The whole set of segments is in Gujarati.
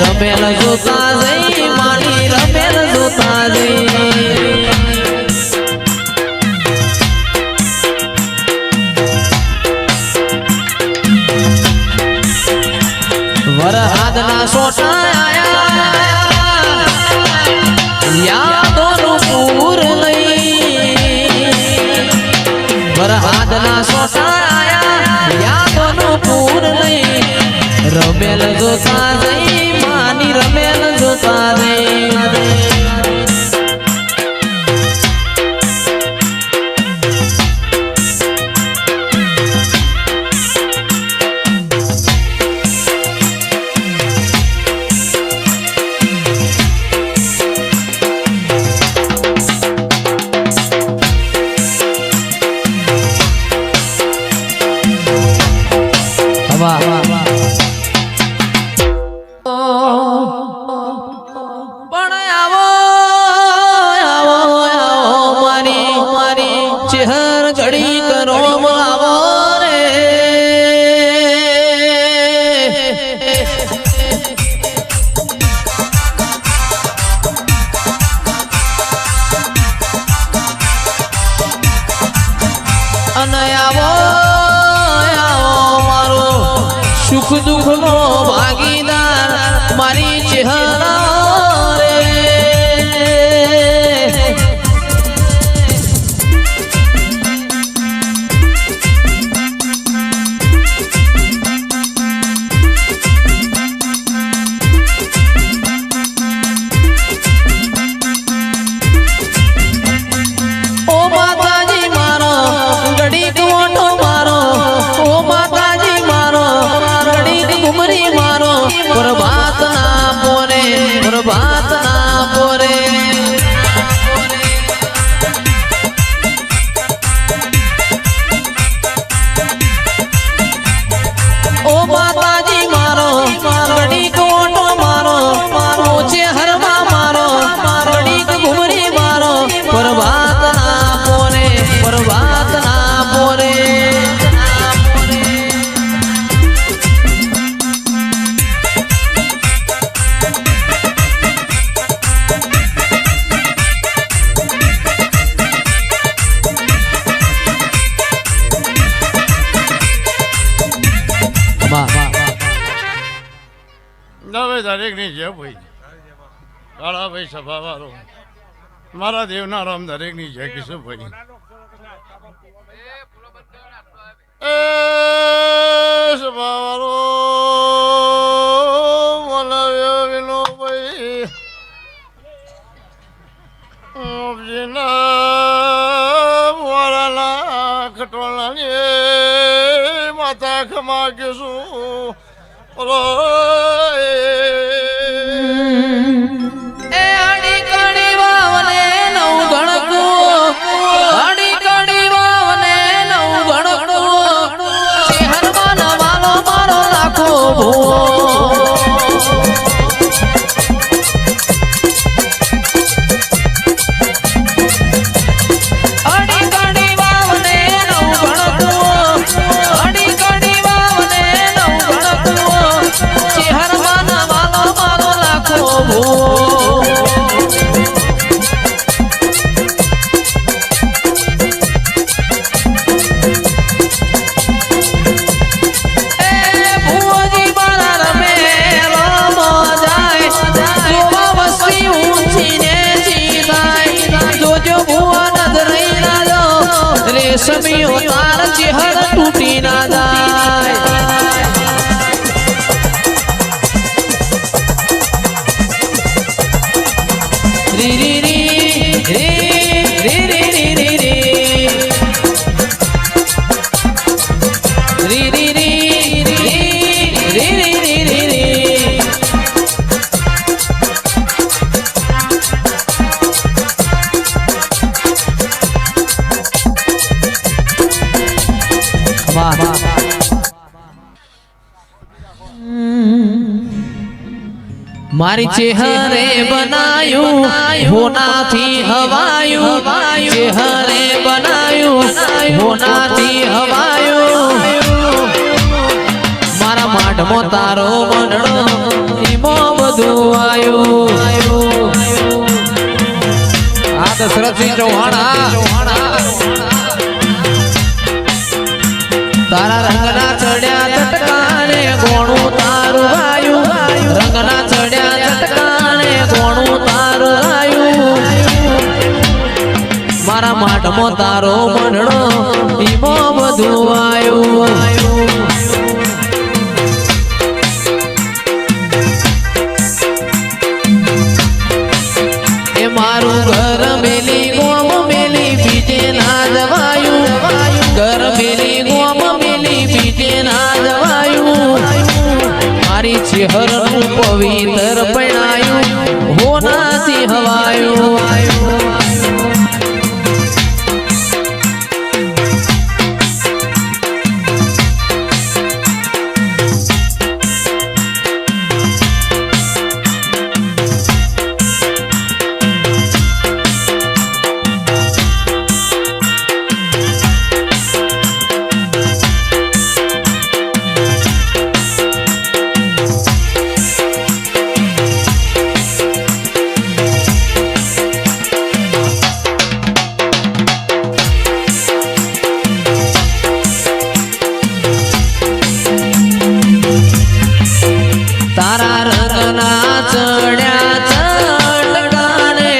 રમેલ જોતા જઈ મારી રમેલ જોતા જઈ વરહાદના સોટા આયા યાદોનું પૂર લઈ વરહાદના સોટા આયા યાદોનું પૂર લઈ રમેલ જોતા જઈ માની રમેલ જોતા જઈ સુખ દુઃખ નો ભાગીદાર મારી ચહેરા રે ઓ માતાજી મારો ગડી કોટો મારો ઓ માતાજી મારો ઘુમરી મારો પ્રભાત ના પોરે પ્રભાત ના પોરે ઓ માતાજી મારો ઘડી કોટો મારો મારો છે હરમા મારો ઘડી ઘુમરી મારો પ્રભાત ના પોરે પ્રભાત ના પોરે દરેક ની જય ભાઈ કાળા ભાઈ સભા વાળો મારા દેવના રામ દરેક ની જય કિશોર ભાઈ સભા વાળો મનાવ્યો વિનો ભાઈ વાળાના ખટોળાની માતા ખમા કેશું રેશમી તાર ચહેર તૂટી ના જાય રી રી રી રી રી રી રી રી રી રી મારી ચહેરે બનાયું હોનાથી હવાયું ચહેરે બનાયું હોનાથી હવાયું મારા માઢમો તારો મંડળો ઈમો દશરથસિંહ ચૌહાણ તારા રંગના ચડ્યા ચટકાને ગોણું તારું આયુ રંગના ચડ્યા ચટકાને ગોણું તારું આયુ મારા માટમાં તારો મંડળો ઈમો બધું આયું એ મારું ઘર મેલી ગોમ મેલી બીજે ના જવાયું ઘર મેલી ગોમ મેલી બીજે ના જવાયું મારી ચહેરનું પવિત્ર પણાયું હોનાથી હવાયું તારા રંગના ચડ્યા ચટકાને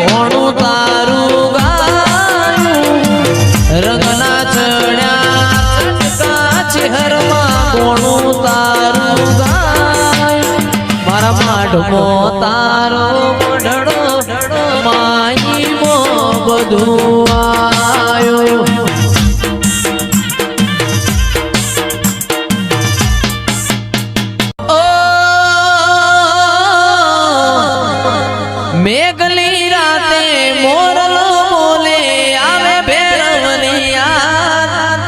ગોણું તારું ગાયું રંગના ચડ્યા ચટકા ચહેરમાં ગોણું તારું ગાયું મારા માટમો તારો મઢડો માઈમો બધું આયો મેઘલી રાતે મોરલો બોલે આવે ભેરવની યાદ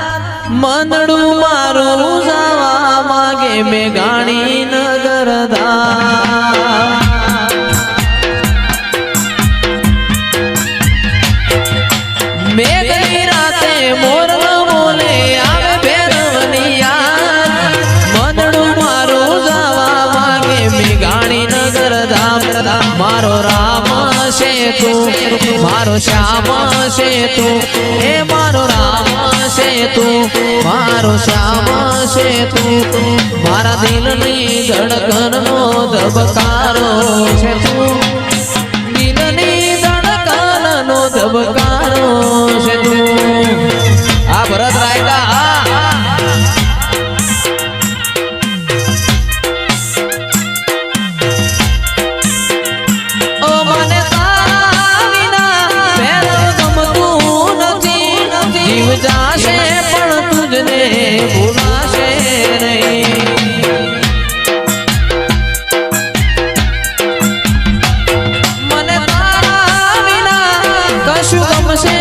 મંદડું મારું જાવા માગે મેઘાણી નગરધા મેઘલી રાતે મોરલો બોલે આવે ભેરવની યાદ મંદડું મારું જાવા માગે મેઘાણી નગરધા મારો રામ છે તું મારો શ્યામ છે તું હે મારો રામ છે તું મારો શ્યામ છે તું મારા દિલની ધડકનનો ધબકારો છે તું દિલની ધડકનનો ધબકારો છે તું આ ભરત રાયકા જાશે પણ તુજને ભૂલાશે નહીં મને તારા વિના કશું ગમશે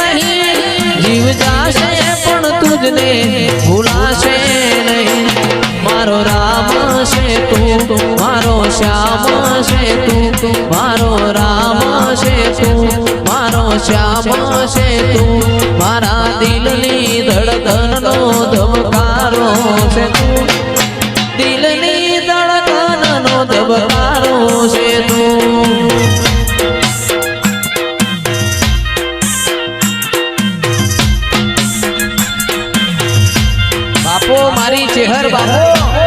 નહીં જીવ જાશે પણ તુજને ભૂલાશે નહીં મારો રામ છે તું મારો શ્યામ છે તું મારો રામ છે તું મારો શ્યામ છે તું મારા દિલની ધડકનનો ધબકારો છે તું દિલની ધડકનનો ધબકારો છે તું બાપો મારી ચહેર બાપો